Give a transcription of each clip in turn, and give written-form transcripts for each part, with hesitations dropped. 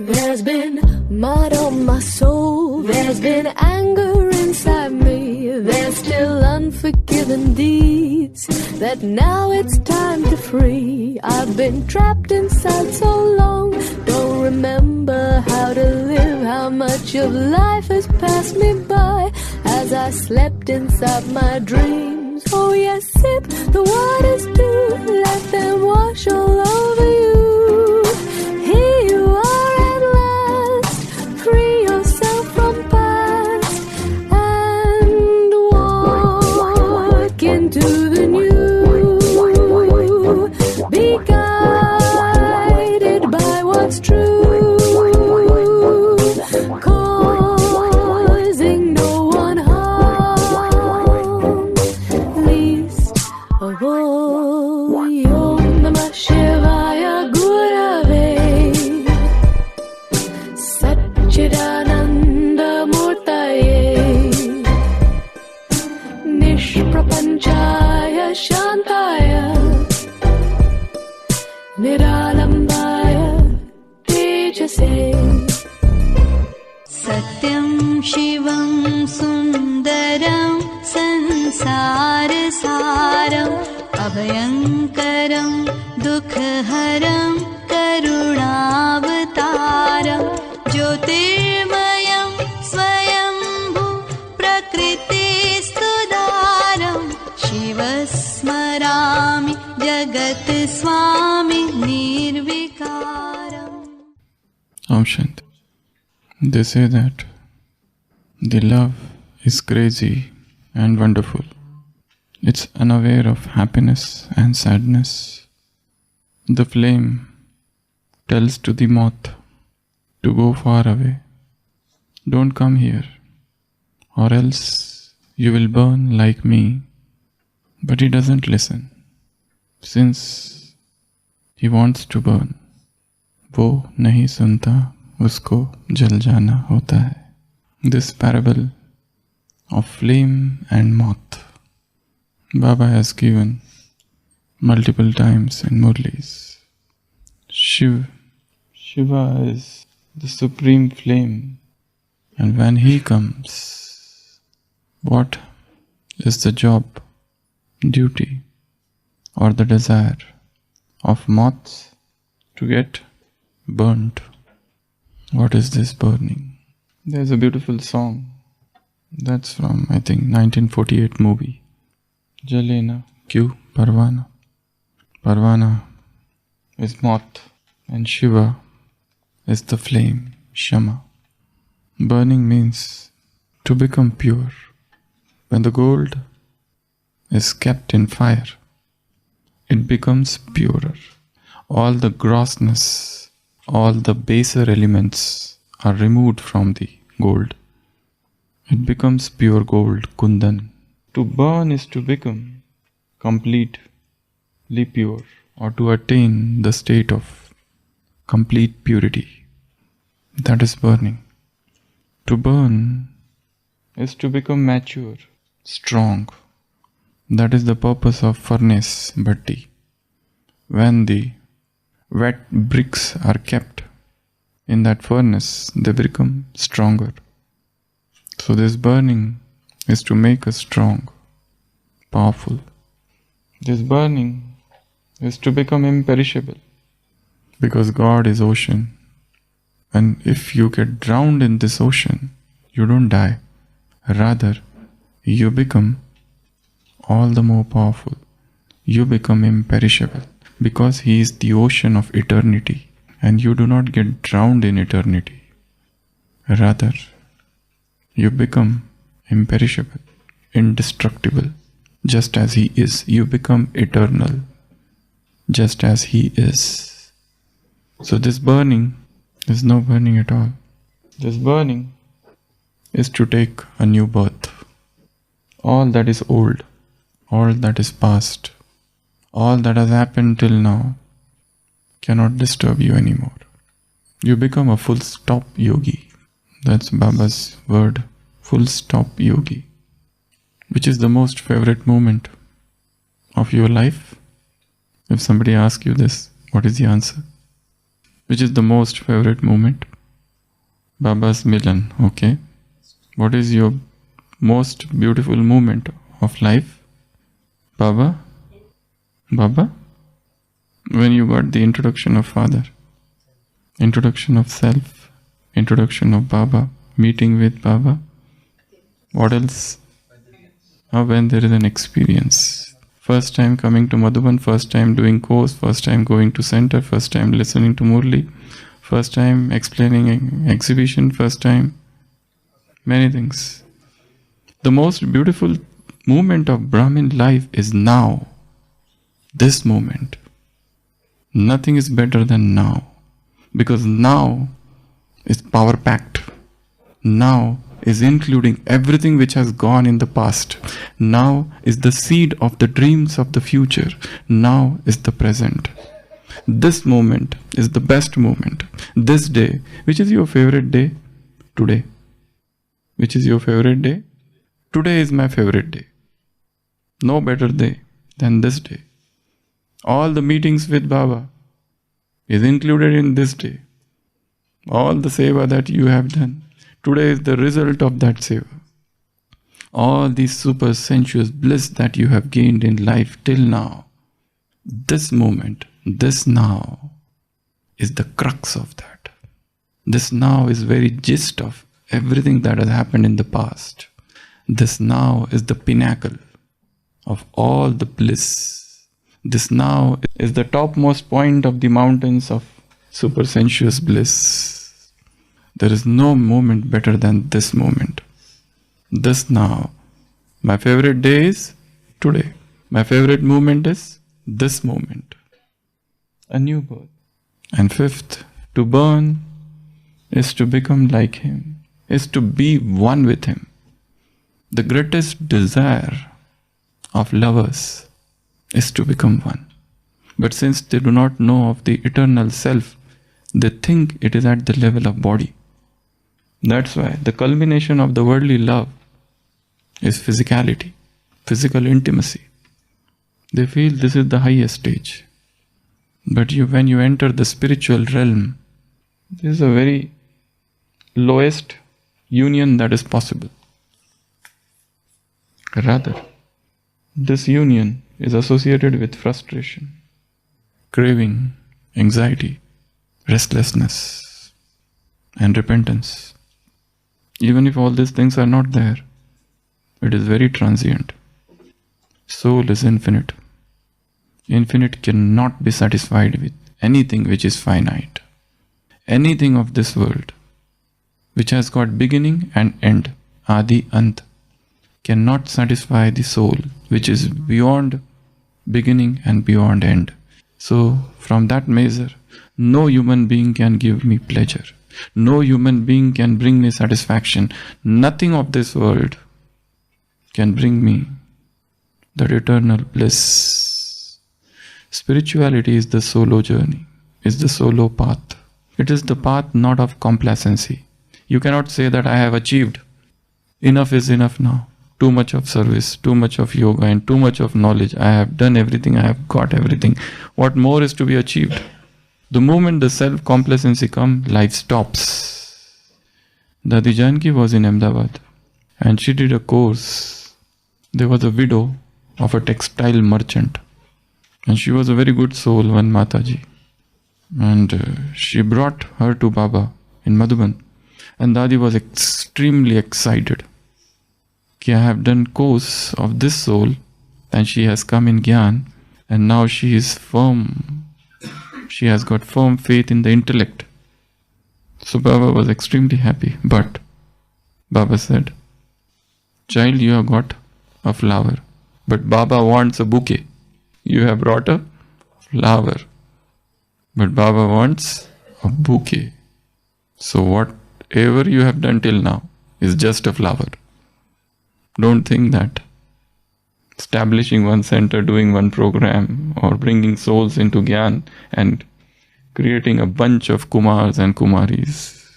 There's been mud on my soul, there's been anger inside me, there's still unforgiven deeds that now it's time to free. I've been trapped inside so long, don't remember how to live, how much of life has passed me by as I slept inside my dreams. Oh yes, sip the waters too, let them wash all over you. Here you are at last, free yourself from past and walk into the new. Be guided by what's true, causing no one harm, least of all. Om Namah Shivaya Gurave Sat-Chit-Ananda Murtaye Nishprapanchaya Shantaya Niralambaya Tejase. Satyam Shivam Sundaram Sansarasaram Abhayankaram Dukhaharam Karunavataram Jyotirmayam Swayambhu Prakriti Sudaram Shivasmarami Jagat Swami Nirvikaram. Om Shanti. They say that the love is crazy and wonderful. It's unaware of happiness and sadness. The flame tells to the moth to go far away. Don't come here, or else you will burn like me. But he doesn't listen, since he wants to burn. वो नहीं सुनता, उसको जल जाना होता है. This parable of flame and moth, Baba has given multiple times in Murlis. Shiva is the supreme flame, and when he comes, what is the job, duty, or the desire of moths? To get burnt. What is this burning? There's a beautiful song that's from, I think, 1948 movie. Jale na kyon parvaana. Parvaana is moth and Shiva is the flame, Shama. Burning means to become pure. When the gold is kept in fire, it becomes purer. All the grossness, all the baser elements are removed from the gold. It becomes pure gold, kundan. To burn is to become completely pure, or to attain the state of complete purity. That is burning. To burn is to become mature, strong. That is the purpose of furnace, bhatti. When the wet bricks are kept in that furnace, they become stronger. So this burning is to make us strong, powerful. This burning is to become imperishable, because God is ocean. And if you get drowned in this ocean, you don't die. Rather, you become all the more powerful. You become imperishable, because He is the ocean of eternity, and you do not get drowned in eternity. Rather, you become imperishable, indestructible, just as He is. You become eternal, just as He is. So this burning is no burning at all. This burning is to take a new birth. All that is old, all that is past, all that has happened till now cannot disturb you anymore. You become a full stop yogi. That's Baba's word, full stop yogi. Which is the most favorite moment of your life? If somebody asks you this, what is the answer? Which is the most favorite moment? Baba's Milan, okay. What is your most beautiful moment of life? Baba? Baba? When you got the introduction of Father, introduction of Self, introduction of Baba, meeting with Baba. What else? When there is an experience. First time coming to Madhuban, first time doing course, first time going to center, first time listening to Murli, first time explaining an exhibition, first time many things. The most beautiful moment of Brahmin life is now. This moment. Nothing is better than now. Because now is power packed. Now is including everything which has gone in the past. Now is the seed of the dreams of the future. Now is the present. This moment is the best moment. This day, which is your favorite day? Today. Which is your favorite day? Today is my favorite day. No better day than this day. All the meetings with Baba is included in this day. All the seva that you have done, today is the result of that seva. All these super sensuous bliss that you have gained in life till now, this moment, this now, is the crux of that. This now is very gist of everything that has happened in the past. This now is the pinnacle of all the bliss. This now is the topmost point of the mountains of super sensuous bliss. There is no moment better than this moment. This now. My favorite day is today. My favorite moment is this moment. A new birth. And fifth, to burn is to become like Him, is to be one with Him. The greatest desire of lovers is to become one. But since they do not know of the eternal self, they think it is at the level of body. That's why the culmination of the worldly love is physicality, physical intimacy. They feel this is the highest stage. But when you enter the spiritual realm, this is a very lowest union that is possible. Rather, this union is associated with frustration, craving, anxiety, restlessness, and repentance. Even if all these things are not there, it is very transient. Soul is infinite. Infinite cannot be satisfied with anything which is finite. Anything of this world, which has got beginning and end, Adi Ant, cannot satisfy the soul, which is beyond beginning and beyond end. So, from that measure, no human being can give me pleasure. No human being can bring me satisfaction. Nothing of this world can bring me that eternal bliss. Spirituality is the solo journey, is the solo path. It is the path not of complacency. You cannot say that I have achieved. Enough is enough now. Too much of service, too much of yoga, and too much of knowledge. I have done everything, I have got everything. What more is to be achieved? The moment the self-complacency comes, life stops. Dadi Janki was in Ahmedabad and she did a course. There was a widow of a textile merchant and she was a very good soul, one Mataji. And she brought her to Baba in Madhuban and Dadi was extremely excited. I have done course of this soul and she has come in Gyan and now she is firm. She has got firm faith in the intellect. So Baba was extremely happy. But Baba said, child, you have got a flower. But Baba wants a bouquet. You have brought a flower. But Baba wants a bouquet. So whatever you have done till now is just a flower. Don't think that establishing one center, doing one program, or bringing souls into Gyan and creating a bunch of Kumars and Kumaris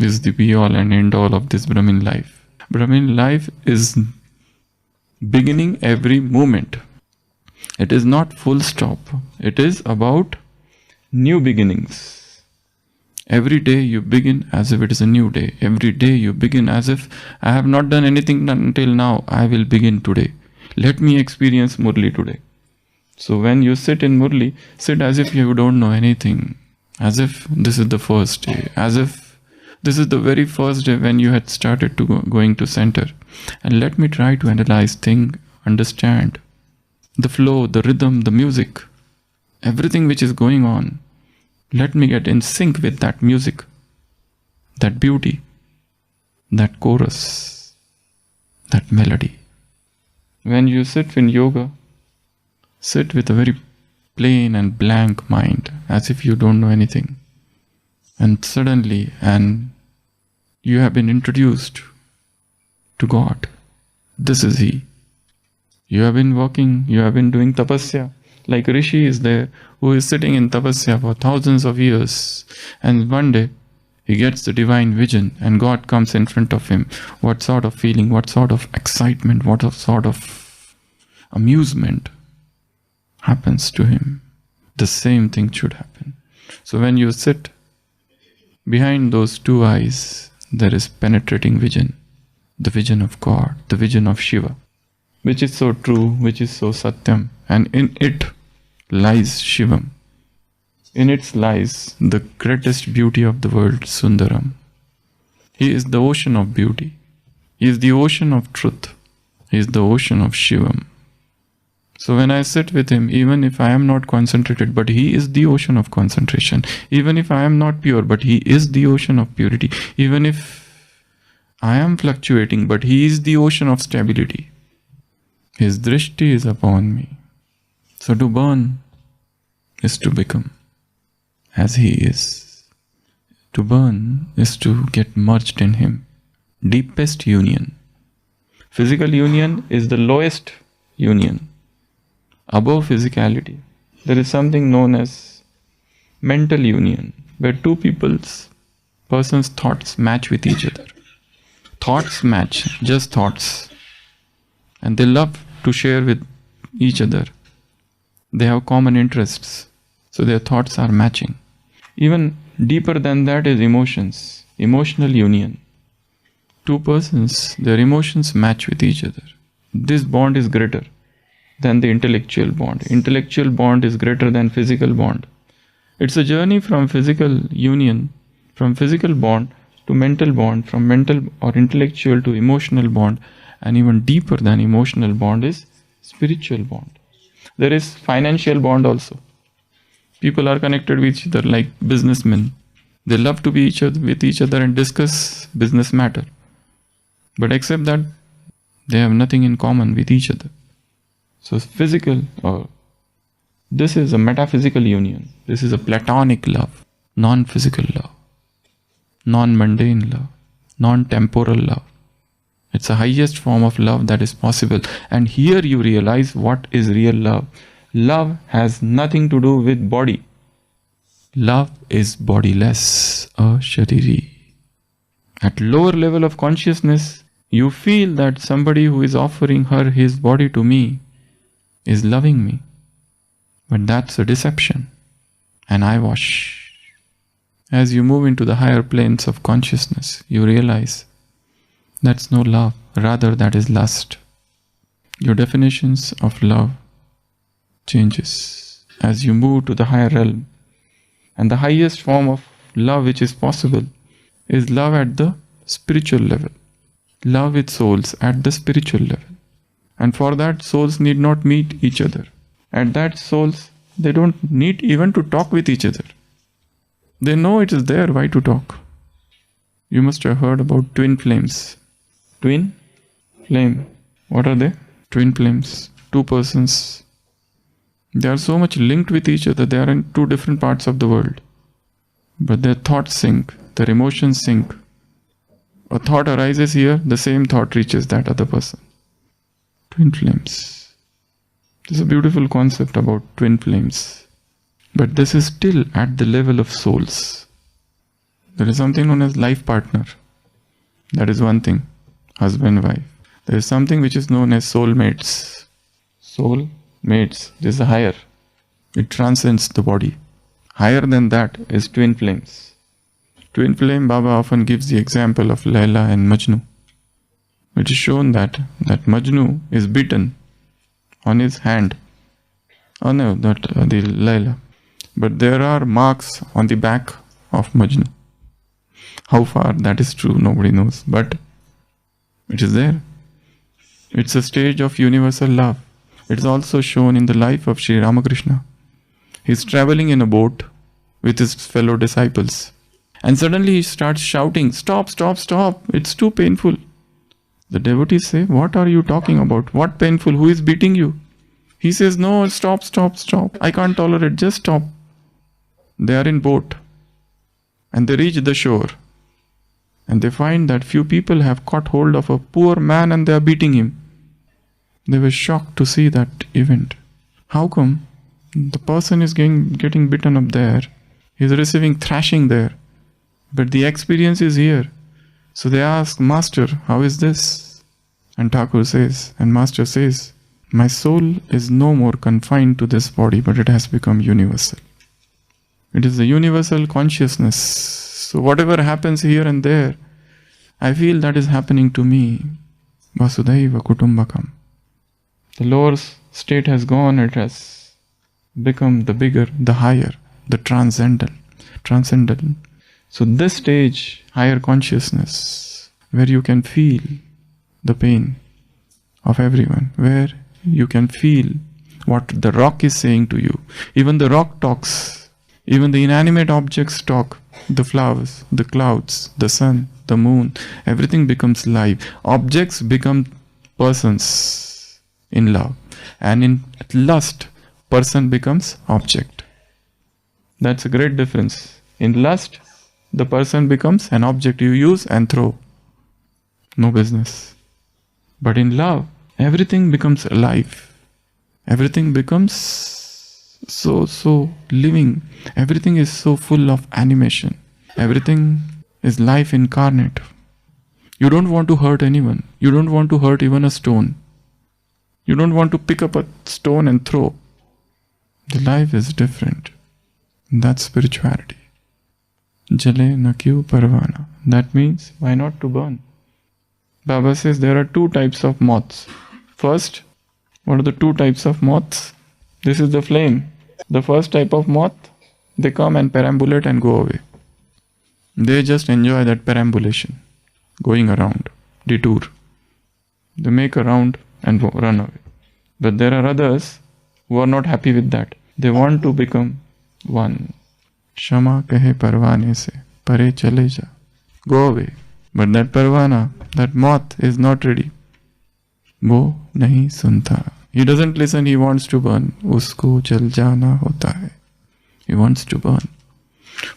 is the be-all and end-all of this Brahmin life. Brahmin life is beginning every moment. It is not full stop. It is about new beginnings. Every day you begin as if it is a new day. Every day you begin as if I have not done anything until now. I will begin today. Let me experience Murli today. So when you sit in Murli, sit as if you don't know anything. As if this is the first day. As if this is the very first day when you had started to going to center. And let me try to analyze, think, understand the flow, the rhythm, the music, everything which is going on. Let me get in sync with that music, that beauty, that chorus, that melody. When you sit in yoga, sit with a very plain and blank mind, as if you don't know anything. And suddenly, you have been introduced to God. This is He. You have been walking, you have been doing tapasya. Like Rishi is there, who is sitting in tapasya for thousands of years. And one day, he gets the divine vision and God comes in front of him. What sort of feeling, what sort of excitement, what sort of amusement happens to him? The same thing should happen. So when you sit, behind those two eyes, there is penetrating vision. The vision of God, the vision of Shiva, which is so true, which is so Satyam. And in it lies Shivam. In it lies the greatest beauty of the world, Sundaram. He is the ocean of beauty. He is the ocean of truth. He is the ocean of Shivam. So when I sit with him, even if I am not concentrated, but he is the ocean of concentration. Even if I am not pure, but he is the ocean of purity. Even if I am fluctuating, but he is the ocean of stability. His drishti is upon me. So to burn is to become as he is. To burn is to get merged in him. Deepest union. Physical union is the lowest union. Above physicality, there is something known as mental union, where two persons' thoughts match with each other. Thoughts match, just thoughts. And they love to share with each other. They have common interests, so their thoughts are matching. Even deeper than that is emotions, emotional union. Two persons, their emotions match with each other. This bond is greater than the intellectual bond. Intellectual bond is greater than physical bond. It's a journey from physical union, from physical bond to mental bond, from mental or intellectual to emotional bond, and even deeper than emotional bond is spiritual bond. There is financial bond also. People are connected with each other like businessmen. They love to be with each other and discuss business matter. But except that, they have nothing in common with each other. So physical, or this is a metaphysical union. This is a platonic love, non-physical love, non-mundane love, non-temporal love. It's the highest form of love that is possible. And here you realize what is real love. Love has nothing to do with body. Love is bodiless, ashariri. At lower level of consciousness, you feel that somebody who is offering her his body to me is loving me. But that's a deception, an eyewash. As you move into the higher planes of consciousness, you realize that's no love, rather that is lust. Your definitions of love changes as you move to the higher realm. And the highest form of love which is possible is love at the spiritual level. Love with souls at the spiritual level. And for that, souls need not meet each other. At that, souls, they don't need even to talk with each other. They know it is there, why to talk? You must have heard about twin flames. Twin flame. What are they? Twin flames. Two persons. They are so much linked with each other. They are in two different parts of the world. But their thoughts sync. Their emotions sync. A thought arises here, the same thought reaches that other person. Twin flames. This is a beautiful concept about twin flames. But this is still at the level of souls. There is something known as life partner. That is one thing. Husband, wife. There is something which is known as soulmates. Soulmates. This is higher. It transcends the body. Higher than that is twin flames. Twin Flame Baba often gives the example of Laila and Majnu. It is shown that Majnu is beaten on his hand. Oh no, the Laila. But there are marks on the back of Majnu. How far that is true, nobody knows. But it is there. It's a stage of universal love. It is also shown in the life of Sri Ramakrishna. He is traveling in a boat with his fellow disciples. And suddenly he starts shouting, "Stop, stop, stop. It's too painful." The devotees say, "What are you talking about? What painful? Who is beating you?" He says, "No, stop, stop, stop. I can't tolerate. Just stop." They are in boat. And they reach the shore. And they find that few people have caught hold of a poor man and they are beating him. They were shocked to see that event. How come the person is getting beaten up there? He is receiving thrashing there. But the experience is here. So they ask, "Master, how is this?" And Thakur says, and Master says, "My soul is no more confined to this body, but it has become universal. It is the universal consciousness. So whatever happens here and there, I feel that is happening to me. Vasudhaiva Kutumbakam." The lower state has gone, it has become the bigger, the higher, the transcendental. So this stage, higher consciousness, where you can feel the pain of everyone, where you can feel what the rock is saying to you. Even the rock talks, even the inanimate objects talk, the flowers, the clouds, the sun, the moon, everything becomes live. Objects become persons in love. And in lust, person becomes object. That's a great difference. In lust, the person becomes an object you use and throw. No business. But in love, everything becomes alive. Everything becomes so living. Everything is so full of animation. Everything is life incarnate. You don't want to hurt anyone. You don't want to hurt even a stone. You don't want to pick up a stone and throw. The life is different. That's spirituality. Jale na kyu parvaana. That means, why not to burn? Baba says there are two types of moths. First, what are the two types of moths? This is the flame. The first type of moth, they come and perambulate and go away. They just enjoy that perambulation, going around, detour. They make a round and run away. But there are others who are not happy with that. They want to become one. Shama kahe parvane se, pare chale ja. Go away. But that parvana, that moth is not ready. Wo nahi sunta. He doesn't listen, he wants to burn. Usko jal jana hota hai. He wants to burn.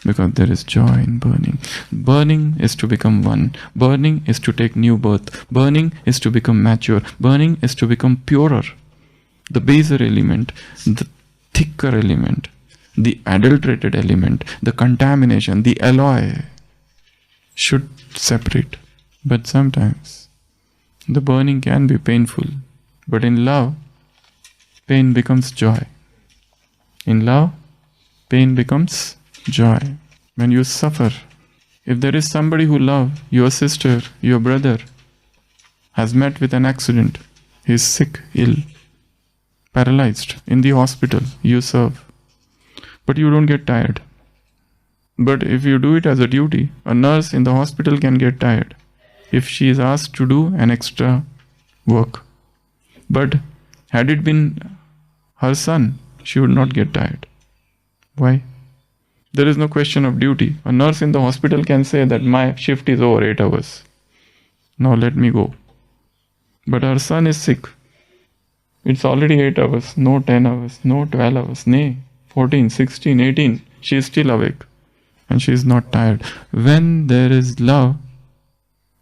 Because there is joy in burning. Burning is to become one. Burning is to take new birth. Burning is to become mature. Burning is to become purer. The baser element, the thicker element, the adulterated element, the contamination, the alloy should separate. But sometimes the burning can be painful. But in love, pain becomes joy. In love, pain becomes joy. When you suffer, if there is somebody who loves, your sister, your brother, has met with an accident, he is sick, ill, paralyzed, in the hospital, you serve. But you don't get tired. But if you do it as a duty, a nurse in the hospital can get tired if she is asked to do an extra work. But had it been her son, she would not get tired. Why? There is no question of duty. A nurse in the hospital can say that my shift is over 8 hours. Now let me go. But her son is sick. It's already 8 hours, no 10 hours, no 12 hours, nay, 14, 16, 18. She is still awake and she is not tired. When there is love,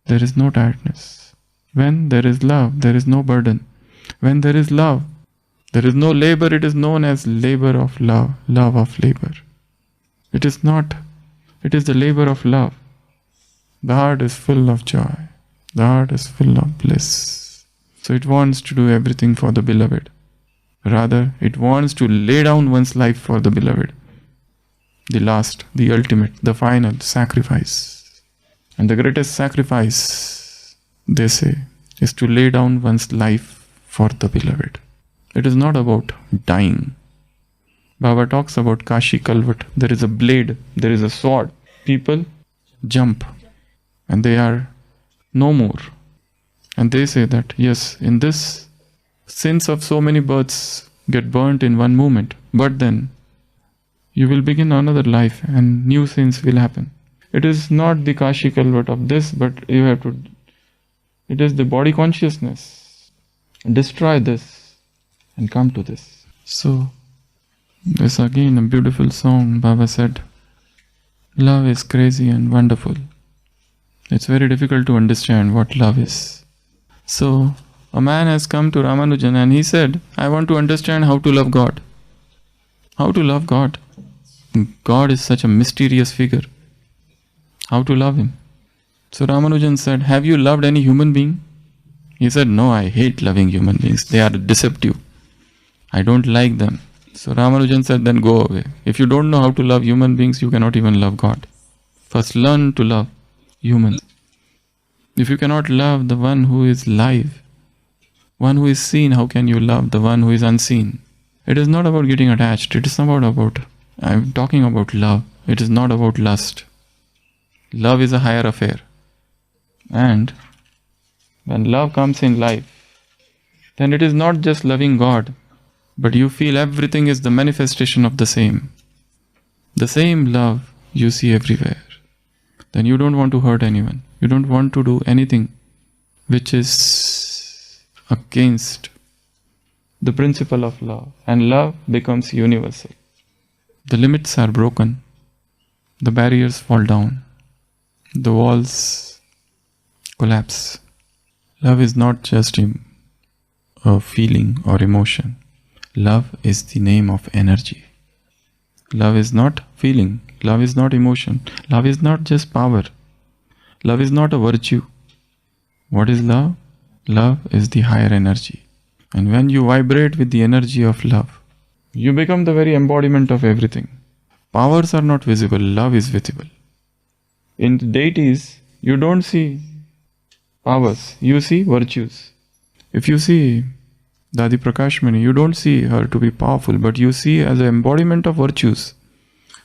there is no tiredness. When there is love, there is no burden. When there is love, there is no labor. It is known as labor of love, love of labor. It is not. It is the labor of love. The heart is full of joy. The heart is full of bliss. So it wants to do everything for the beloved. Rather, it wants to lay down one's life for the beloved. the last, the ultimate, the final sacrifice. And the greatest sacrifice, they say, is to lay down one's life for the beloved. It is not about dying. Baba talks about Kashi Kalvat. There is a blade, there is a sword. People jump and they are no more. And they say that, yes, in this, sins of so many births get burnt in one moment. But then, you will begin another life and new sins will happen. It is not the Kashi Kalvat of this, but it is the body consciousness. Destroy this and come to this. So, this again a beautiful song. Baba said, love is crazy and wonderful. It's very difficult to understand what love is. So, a man has come to Ramanujan and he said, I want to understand how to love God. How to love God? God is such a mysterious figure. How to love Him? So Ramanujan said, have you loved any human being? He said, no, I hate loving human beings. They are deceptive. I don't like them. So Ramanujan said, then go away. If you don't know how to love human beings, you cannot even love God. First learn to love humans. If you cannot love the one who is live, one who is seen, how can you love the one who is unseen? It is not about getting attached. It is not about, I'm talking about love. It is not about lust. Love is a higher affair. And when love comes in life, then it is not just loving God, but you feel everything is the manifestation of the same. The same love you see everywhere. Then you don't want to hurt anyone. You don't want to do anything which is against the principle of love. And love becomes universal. The limits are broken. The barriers fall down. The walls collapse. Love is not just a feeling or emotion. Love is the name of energy. Love is not feeling. Love is not emotion. Love is not just power. Love is not a virtue. What is love? Love is the higher energy. And when you vibrate with the energy of love, you become the very embodiment of everything. Powers are not visible. Love is visible. In the deities, you don't see powers. You see virtues. If you see Dadi Prakashmani, you don't see her to be powerful, but you see as an embodiment of virtues.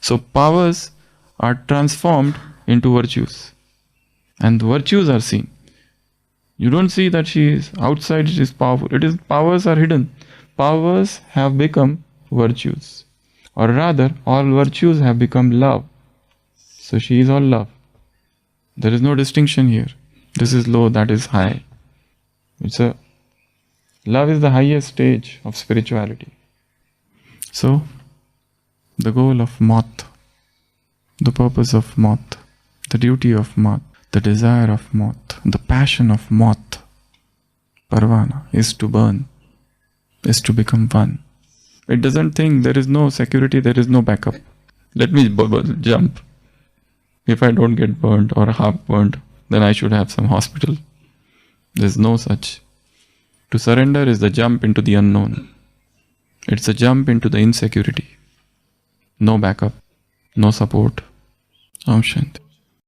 So powers are transformed into virtues. And the virtues are seen. You don't see that she is outside, she is powerful. It is powers are hidden. Powers have become virtues. Or rather, all virtues have become love. So she is all love. There is no distinction here. This is low, that is high. Love is the highest stage of spirituality. So, the goal of moth, the purpose of moth, the duty of moth, the desire of moth, the passion of moth, parvaana, is to burn, is to become one. It doesn't think there is no security, there is no backup. Let me jump. If I don't get burnt or half burnt, then I should have some hospital. There is no such. To surrender is the jump into the unknown. It's a jump into the insecurity. No backup, no support. Om Shanti.